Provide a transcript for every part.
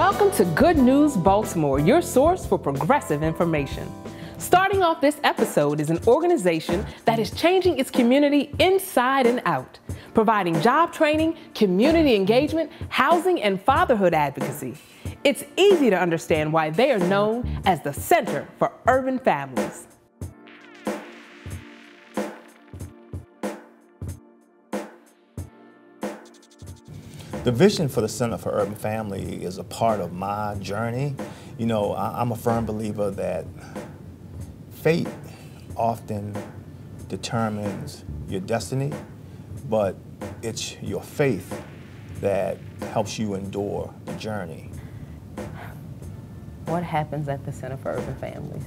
Welcome to Good News Baltimore, your source for progressive information. Starting off this episode is an organization that is changing its community inside and out, providing job training, community engagement, housing, and fatherhood advocacy. It's easy to understand why they are known as the Center for Urban Families. The vision for the Center for Urban Family is a part of my journey. You know, I'm a firm believer that fate often determines your destiny, but it's your faith that helps you endure the journey. What happens at the Center for Urban Families?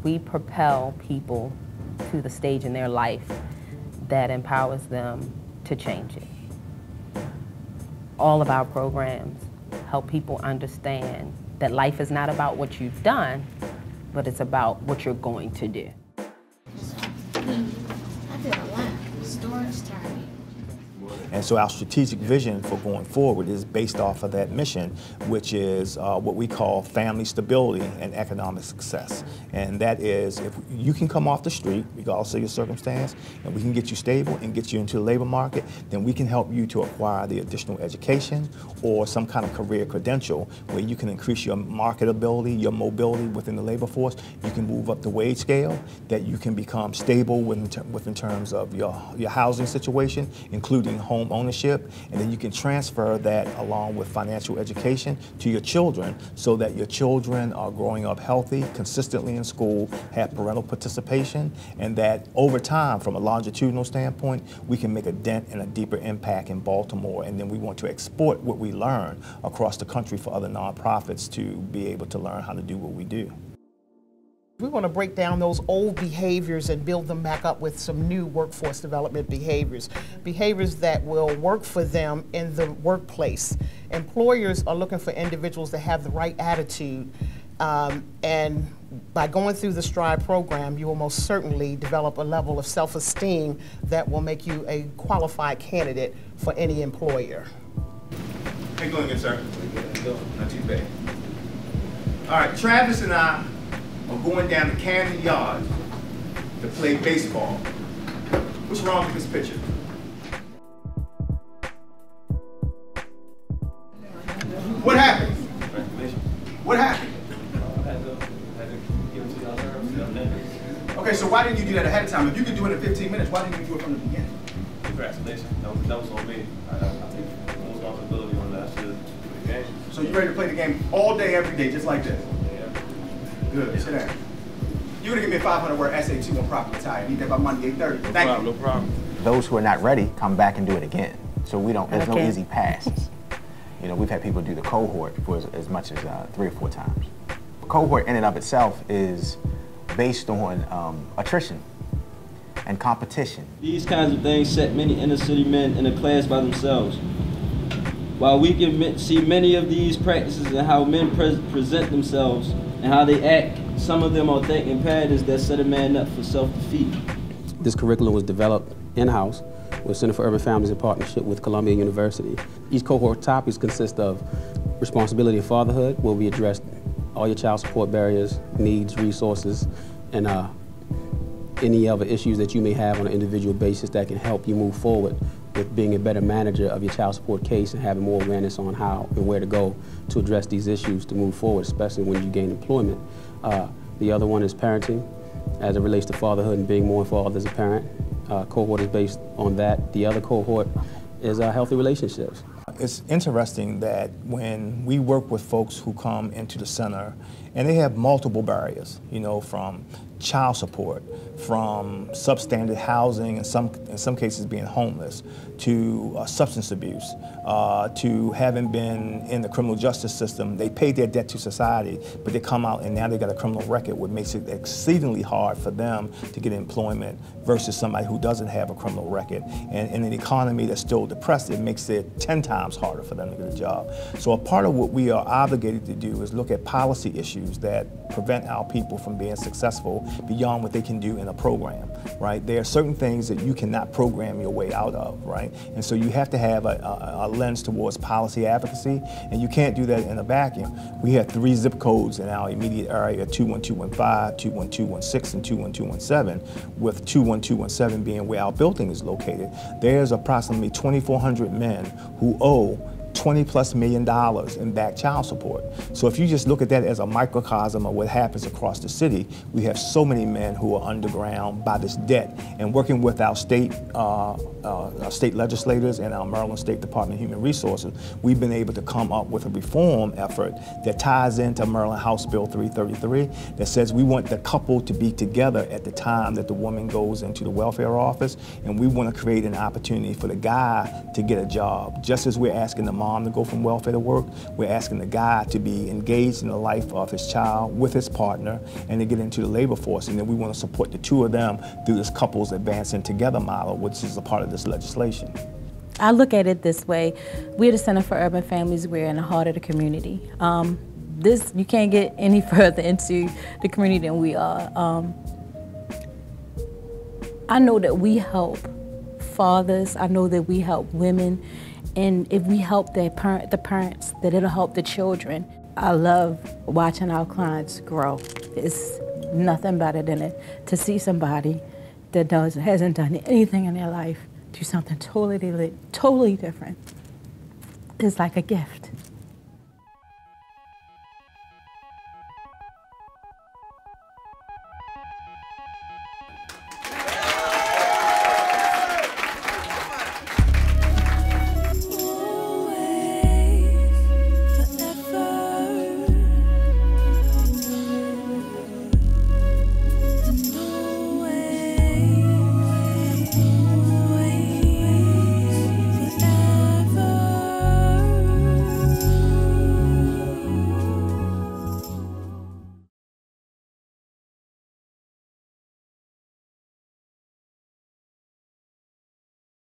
We propel people to the stage in their life that empowers them to change it. All of our programs help people understand that life is not about what you've done, but it's about what you're going to do. I did a lot. Storage time. And so our strategic vision for going forward is based off of that mission, which is what we call family stability and economic success. And that is, if you can come off the street, regardless of your circumstance, and we can get you stable and get you into the labor market, then we can help you to acquire the additional education or some kind of career credential where you can increase your marketability, your mobility within the labor force. You can move up the wage scale, that you can become stable in terms of your housing situation, including home ownership, and then you can transfer that along with financial education to your children so that your children are growing up healthy, consistently in school, have parental participation, and that over time, from a longitudinal standpoint, we can make a dent and a deeper impact in Baltimore, and then we want to export what we learn across the country for other nonprofits to be able to learn how to do what we do. We want to break down those old behaviors and build them back up with some new workforce development behaviors. Behaviors that will work for them in the workplace. Employers are looking for individuals that have the right attitude, and by going through the STRIDE program, you will most certainly develop a level of self-esteem that will make you a qualified candidate for any employer. How you doing again, sir? Not too bad. All right, Travis and I are going down to Camden Yard to play baseball. What's wrong with this picture? What happened? What happened? Okay, so why didn't you do that ahead of time? If you could do it in 15 minutes, why didn't you do it from the beginning? Congratulations. That was on me. I take full responsibility on that shit for the game. So you ready to play the game all day, every day, just like this? Good, sit down. You're gonna give me a 500-word essay too on proper attire. Need that by Monday, 8:30. Thank you. No problem. Those who are not ready come back and do it again. So there's no easy passes. You know, we've had people do the cohort for as much as 3 or 4 times. The cohort in and of itself is based on attrition and competition. These kinds of things set many inner city men in a class by themselves. While we can see many of these practices and how men present themselves and how they act, some of them are thinking patterns that set a man up for self-defeat. This curriculum was developed in-house with Center for Urban Families in partnership with Columbia University. Each cohort topics consist of responsibility of fatherhood, where we address all your child support barriers, needs, resources, and any other issues that you may have on an individual basis that can help you move forward with being a better manager of your child support case and having more awareness on how and where to go to address these issues to move forward, especially when you gain employment. The other one is parenting, as it relates to fatherhood and being more involved as a parent. Cohort is based on that. The other cohort is healthy relationships. It's interesting that when we work with folks who come into the center and they have multiple barriers, you know, from child support, from substandard housing, in some cases being homeless, to substance abuse, to having been in the criminal justice system. They paid their debt to society, but they come out and now they got a criminal record, which makes it exceedingly hard for them to get employment versus somebody who doesn't have a criminal record. And in an economy that's still depressed, it makes it 10 times harder for them to get a job. So a part of what we are obligated to do is look at policy issues that prevent our people from being successful beyond what they can do in a program, right? There are certain things that you cannot program your way out of, right? And so you have to have a lens towards policy advocacy, and you can't do that in a vacuum. We have 3 zip codes in our immediate area, 21215, 21216, and 21217, with 21217 being where our building is located. There's approximately 2,400 men who owe $20+ million in back child support. So if you just look at that as a microcosm of what happens across the city, we have so many men who are underground by this debt. And working with our state legislators and our Maryland State Department of Human Resources, we've been able to come up with a reform effort that ties into Maryland House Bill 333 that says we want the couple to be together at the time that the woman goes into the welfare office, and we want to create an opportunity for the guy to get a job. Just as we're asking the mom to go from welfare to work, we're asking the guy to be engaged in the life of his child with his partner and to get into the labor force. And then we want to support the 2 of them through this couples advancing together model, which is a part of this legislation. I look at it this way. We're the Center for Urban Families. We're in the heart of the community. You can't get any further into the community than we are. I know that we help fathers. I know that we help women. And if we help the parents, that it'll help the children. I love watching our clients grow. It's nothing better than it to see somebody that hasn't done anything in their life do something totally different. It's like a gift.